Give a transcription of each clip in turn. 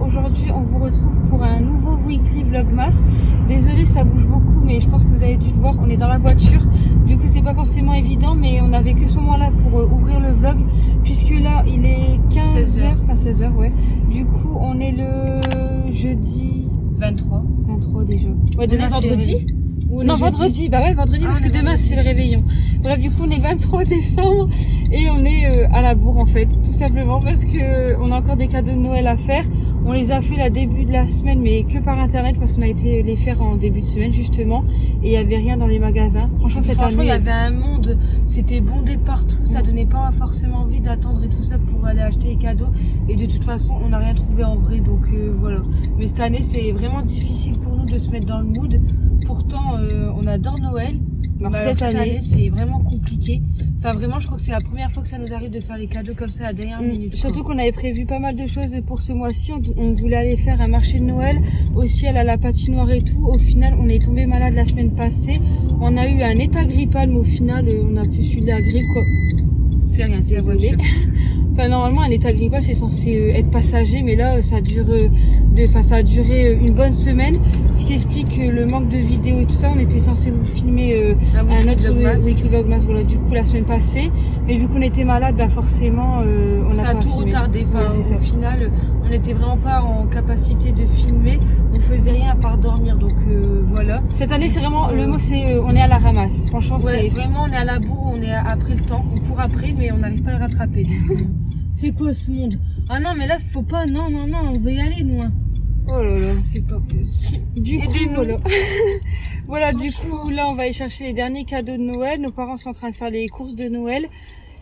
aujourd'hui on vous retrouve pour un nouveau weekly vlogmas. Désolée, ça bouge beaucoup, mais je pense que vous avez dû le voir, on est dans la voiture. Du coup c'est pas forcément évident, mais on avait que ce moment là pour ouvrir le vlog, puisque là il est 15h, enfin 16h ouais. Du coup on est le jeudi 23 déjà. Ouais, demain vendredi. Non, vendredi, bah ouais, vendredi, parce que demain c'est le réveillon. Bref, du coup, on est 23 décembre et on est à la bourre en fait, tout simplement parce que on a encore des cadeaux de Noël à faire. On les a fait la début de la semaine, mais que par internet parce qu'on a été les faire en début de semaine justement et il y avait rien dans les magasins. Franchement, cette année, il y avait un monde, c'était bondé partout, ça donnait pas forcément envie d'attendre et tout ça pour aller acheter les cadeaux. Et de toute façon, on n'a rien trouvé en vrai, donc voilà. Mais cette année, c'est vraiment difficile pour nous de se mettre dans le mood. Pourtant, on adore Noël. Alors, cette année, c'est vraiment compliqué. Enfin, vraiment, je crois que c'est la première fois que ça nous arrive de faire les cadeaux comme ça à la dernière minute. Surtout qu'on avait prévu pas mal de choses pour ce mois-ci. On voulait aller faire un marché de Noël, aussi aller à la patinoire et tout. Au final, on est tombé malade la semaine passée. On a eu un état grippal, mais au final, on a pu suivre la grippe, quoi. C'est rien, c'est la voiture. Enfin, normalement, un état grippal, c'est censé être passager, mais là, ça a duré une bonne semaine. Ce qui explique le manque de vidéos et tout ça. On était censé vous filmer un autre weekly vlogmas, voilà, du coup, la semaine passée. Mais vu qu'on était malade, bah, forcément, on n'a pas filmé. Ça a tout retardé. Enfin, au final, on n'était vraiment pas en capacité de filmer. On faisait rien à part dormir, donc voilà. Cette année, c'est vraiment, le mot, c'est, on est à la ramasse. Franchement, ouais, vraiment, on est à la bourre, on est après le temps. On court après, mais on n'arrive pas à le rattraper. C'est quoi ce monde? Ah non, mais là, faut pas, non, on veut y aller, nous. Oh là là, c'est pas possible. Du coup, voilà. Voilà, du coup, là, on va aller chercher les derniers cadeaux de Noël. Nos parents sont en train de faire les courses de Noël.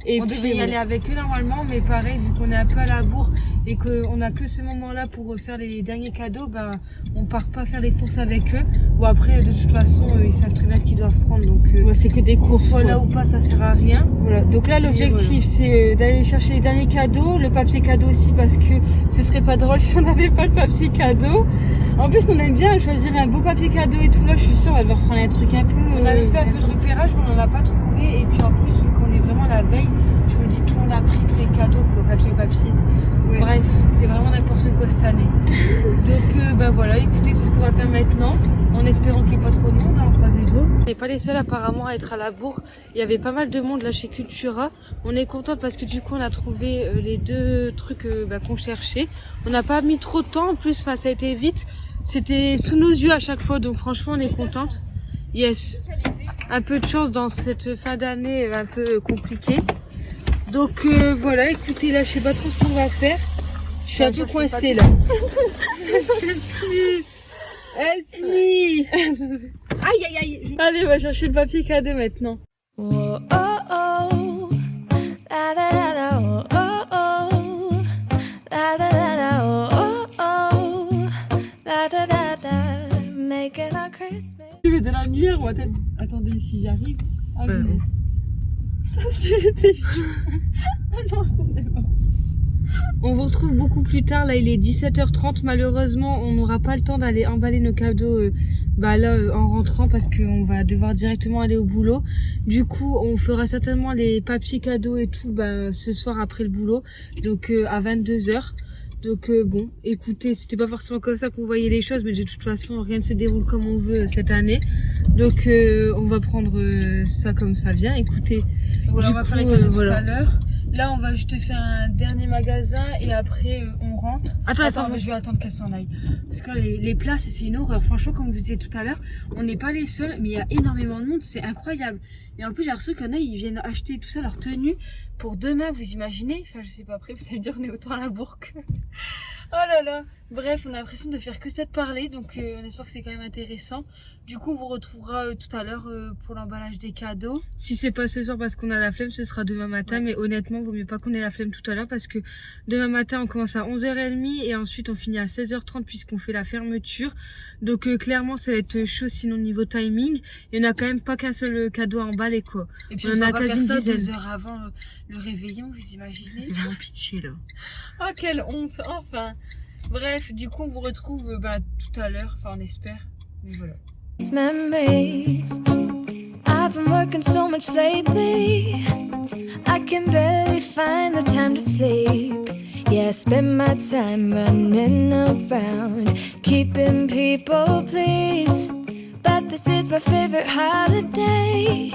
Et on devait y aller avec eux normalement, mais pareil, vu qu'on est un peu à la bourre et qu'on a que ce moment-là pour faire les derniers cadeaux, ben, on part pas faire les courses avec eux. Ou après, de toute façon, ils savent très bien ce qu'ils doivent prendre. Donc, ouais, c'est que des courses. Soit là ou pas, ça sert à rien. Voilà. Donc là, l'objectif, c'est d'aller chercher les derniers cadeaux, le papier cadeau aussi, parce que ce serait pas drôle si on n'avait pas le papier cadeau. En plus, on aime bien choisir un beau papier cadeau et tout. Là, je suis sûre, on va devoir prendre un truc un peu. On avait fait un peu de repérage, mais on n'en a pas trouvé. Et puis en plus, vu qu'on est vraiment la veille, je me dis tout le monde a pris tous les cadeaux, enfin tous les papiers. Ouais. Bref, c'est vraiment n'importe quoi cette année. Donc bah voilà, écoutez, c'est ce qu'on va faire maintenant, en espérant qu'il n'y ait pas trop de monde, on croise les doigts. On n'est pas les seuls apparemment à être à la bourre. Il y avait pas mal de monde là chez Cultura. On est contente parce que du coup on a trouvé les deux trucs qu'on cherchait. On n'a pas mis trop de temps en plus, enfin ça a été vite. C'était sous nos yeux à chaque fois, donc franchement on est contente. Yes. Un peu de chance dans cette fin d'année un peu compliquée. Donc voilà, écoutez, là je sais pas trop ce qu'on va faire. Je suis un peu coincée là. Help me. Aïe aïe aïe. Allez, on va chercher le papier cadeau maintenant. Oh, oh, oh. La, la, la, la, oh, oh, oh. La, la, la, la, oh, oh, oh. La, da, da, da. Making a Christmas. Je vais de la lumière, on va peut-être... Attendez, si j'arrive. Ah oui. On vous retrouve beaucoup plus tard, là il est 17h30, malheureusement on n'aura pas le temps d'aller emballer nos cadeaux en rentrant parce qu'on va devoir directement aller au boulot. Du coup on fera certainement les papiers cadeaux et tout ce soir après le boulot, donc à 22h. Donc bon, écoutez, c'était pas forcément comme ça qu'on voyait les choses, mais de toute façon rien ne se déroule comme on veut cette année. Donc on va prendre ça comme ça vient, écoutez. Voilà, on va faire les cadeaux tout à l'heure. Là on va juste faire un dernier magasin et après on rentre. Attends, je vais attendre qu'elle s'en aille. Parce que les places c'est une horreur. Franchement, comme je vous disais tout à l'heure, on n'est pas les seuls, mais il y a énormément de monde, c'est incroyable. Et en plus j'ai reçu qu'il y en a, ils viennent acheter tout ça, leur tenue pour demain, vous imaginez? Enfin je sais pas, après vous allez me dire on est autant à la bourre que... Oh là là. Bref, on a l'impression de faire que ça de parler, donc on espère que c'est quand même intéressant. Du coup, on vous retrouvera tout à l'heure pour l'emballage des cadeaux. Si c'est pas ce soir parce qu'on a la flemme, ce sera demain matin. Ouais. Mais honnêtement, vaut mieux pas qu'on ait la flemme tout à l'heure parce que demain matin, on commence à 11h30 et ensuite on finit à 16h30 puisqu'on fait la fermeture. Donc clairement, ça va être chaud sinon niveau timing. Il y en a quand même pas qu'un seul cadeau à emballer quoi. Et puis on a quasi une dizaine. 2 heures avant le réveillon, vous imaginez? Ils vont pitcher là. Oh quelle honte, enfin. Bref, du coup on vous retrouve tout à l'heure, enfin on espère. Mais voilà. Memories. I've been working so much lately. I can barely find the time to sleep. Yeah, spend my time running around, keeping people pleased. But this is my favorite holiday.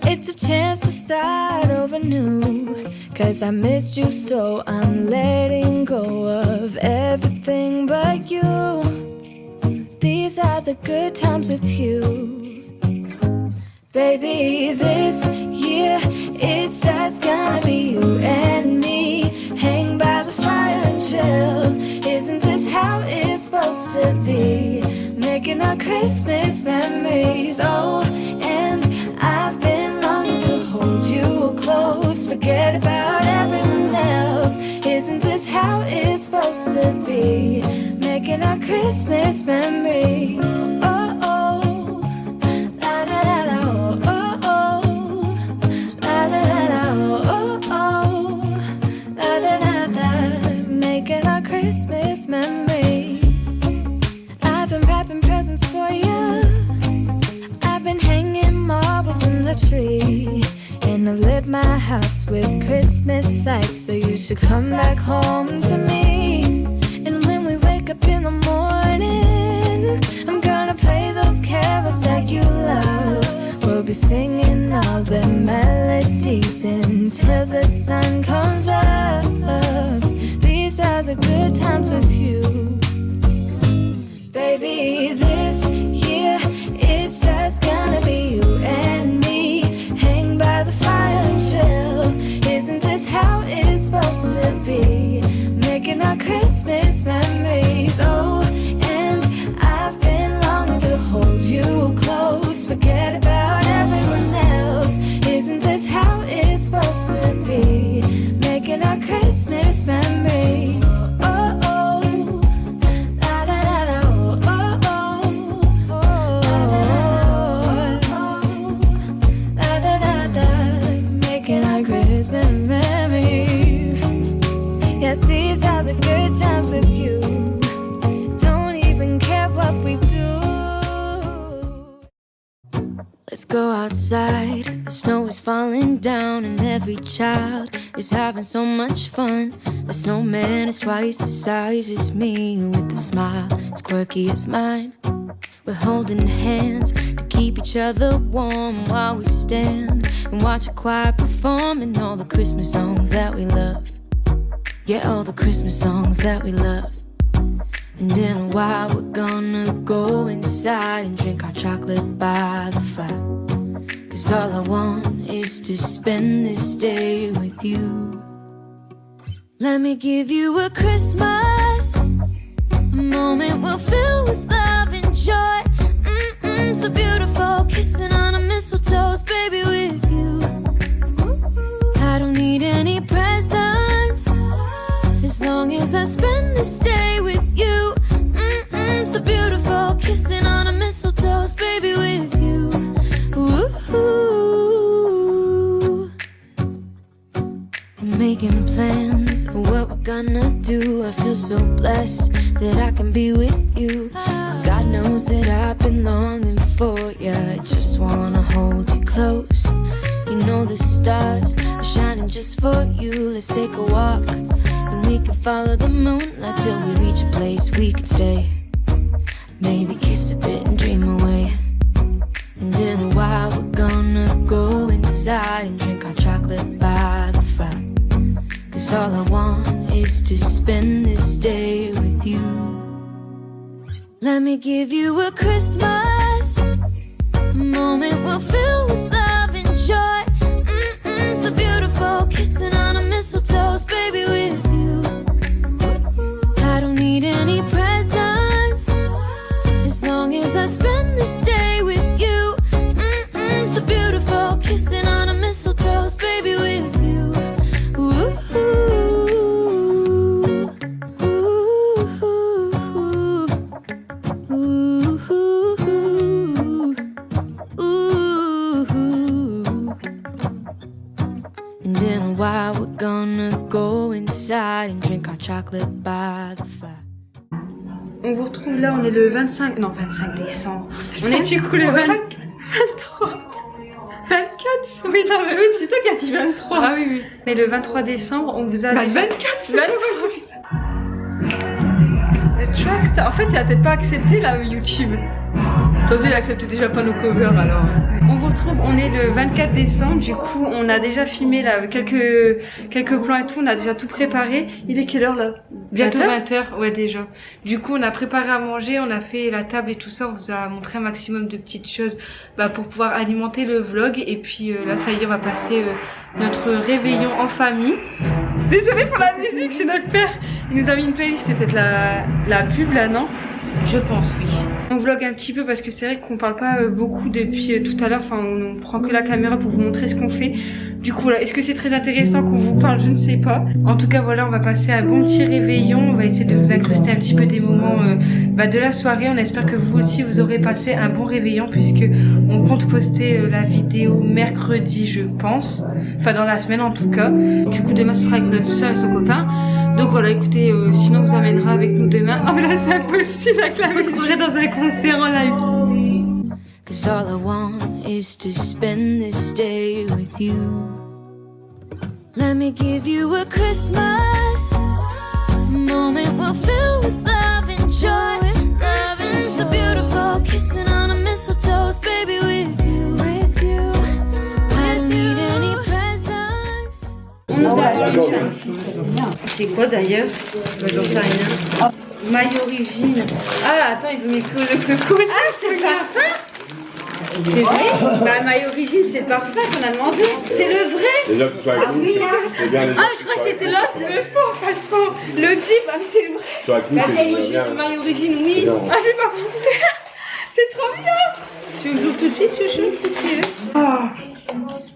It's a chance to start over new. 'Cause I missed you, so I'm letting go of everything but you. These are the good times with you. Baby, this year it's just gonna be you and me. Hang by the fire and chill. Isn't this how it's supposed to be? Making our Christmas memories. Oh, and I've been longing to hold you close. Forget about everyone else. Isn't this how it's supposed to be? Making our Christmas memories. Oh, oh, la da da da, oh, oh, la da da da, oh, oh, la da da da. Making our Christmas memories. I've been wrapping presents for you. I've been hanging marbles in the tree. And I've lit my house with Christmas lights. So you should come back home to me. And when we wake up in the morning, I'm gonna play those carols that you love. We'll be singing all the melodies until the sun comes up. These are the good times with you. Baby, this year it's just gonna be you and me. Hang by the fire and chill. Isn't this how it's supposed to be? Making our Christmas memories. Oh, and I've been longing to hold you close. Forget about everyone else. Isn't this how it's supposed to be? Making our Christmas memories. Oh, oh, la da da da, oh, oh, oh, la da da da. Making our Christmas memories. Yes, these are the good times with you. Don't even care what we do. Let's go outside. The snow is falling down and every child is having so much fun. The snowman is twice the size as me, with a smile as quirky as mine. We're holding hands to keep each other warm while we stand and watch a choir performing all the Christmas songs that we love. Yeah, all the Christmas songs that we love. And in a while we're gonna go inside and drink our chocolate by the fire. 'Cause all I want is to spend this day with you. Let me give you a Christmas, a moment we'll fill with love and joy. So beautiful, kissing on a mistletoe, baby, with you. I don't need any presents, as long as I spend this day with you. So beautiful, kissing on a mistletoe, baby, with you. Ooh. I'm making plans for what we're gonna do. I feel so blessed that I can be with you. 'Cause God knows that I've been longing for you. I just wanna hold you close. You know the stars are shining just for you. Let's take a walk and we can follow the moonlight till we reach a place we can stay. Maybe kiss a bit and dream away. And in a while we're gonna go inside and drink our chocolate by the fire. 'Cause all I want is to spend this day with you. Let me give you a Christmas, a moment we'll fill with love and joy. So beautiful, kissing on a mistletoe, baby, with you. I don't need any presents, as long as I spend this day with you. So beautiful, kissing on a mistletoe, baby, with you. Ooh. And in a while we're gonna go inside and drink our chocolate by the fire. On vous retrouve là, on est le 25 décembre. On est du coup le 23, 24 Oui, non, mais oui, c'est toi qui as dit 23. Ah oui, oui. Mais le 23 décembre, on vous a... Bah, 24, c'est 23, putain. Le track, en fait, il a peut-être pas accepté, là, YouTube. Attention, il accepte déjà pas nos covers, alors. On vous retrouve, on est le 24 décembre, du coup, on a déjà filmé, là, quelques plans et tout, on a déjà tout préparé. Il est quelle heure, là? Bientôt 20h, ouais, déjà. Du coup, on a préparé à manger, on a fait la table et tout ça, on vous a montré un maximum de petites choses pour pouvoir alimenter le vlog. Et puis là, ça y est, on va passer notre réveillon en famille. Désolée pour la musique, c'est notre père. Il nous a mis une playlist, c'est peut-être la pub là, non? Je pense, oui. On vlog un petit peu parce que c'est vrai qu'on parle pas beaucoup depuis tout à l'heure. Enfin, on prend que la caméra pour vous montrer ce qu'on fait. Du coup, là, est-ce que c'est très intéressant qu'on vous parle? Je ne sais pas. En tout cas, voilà, on va passer un bon petit réveillon. On va essayer de vous incruster un petit peu des moments de la soirée. On espère que vous aussi, vous aurez passé un bon réveillon puisque on compte poster la vidéo mercredi, je pense. Enfin, dans la semaine en tout cas. Du coup, demain, ce sera avec notre soeur et son copain. Donc voilà, écoutez, sinon on vous amènera avec nous demain. Oh mais là c'est impossible avec la musique, on est dans un concert en live. 'Cause all I want is to spend this day with you. Let me give you a Christmas moment we'll fill with love and joy. Loving so beautiful, kissing on a mistletoe, baby with you, with you. I don't need any presents. C'est quoi d'ailleurs? J'en sais rien. My Origin. Ah attends, ils ont mis le cool. Ah c'est le parfum. C'est vrai? Bah My Origin c'est le parfum qu'on a demandé. C'est le vrai? Déjà que tu sois cool, c'est bien les Ah je crois que c'était l'autre, le faux, pas le faux. Le Jeep, ah mais c'est le vrai. Sois cool, Bah c'est My Origin, oui. Ah j'ai pas pensé. C'est trop bien. Tu veux que j'ouvre tout de suite, chouchou? Si tu veux. Oh,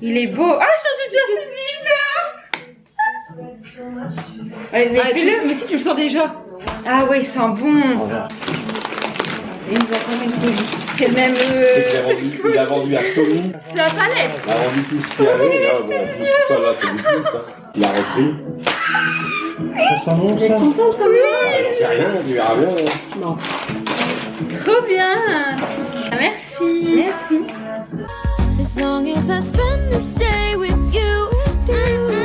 il est beau. Ah sur du Justin Bieber. Mais si tu le sens déjà. Ah ouais, il sent bon. Et il nous a quand même poli. C'est le même. Il a vendu à Sony. C'est la palette. Il a vendu tout ce qu'il y avait. Là, bon, tout ça là, c'est du tout ça. Il a repris. Ça sent bon ça. Contente comme lui. C'est rien, tu verras bien. Non. Trop bien. Merci. Merci. As long as I spend this day with you.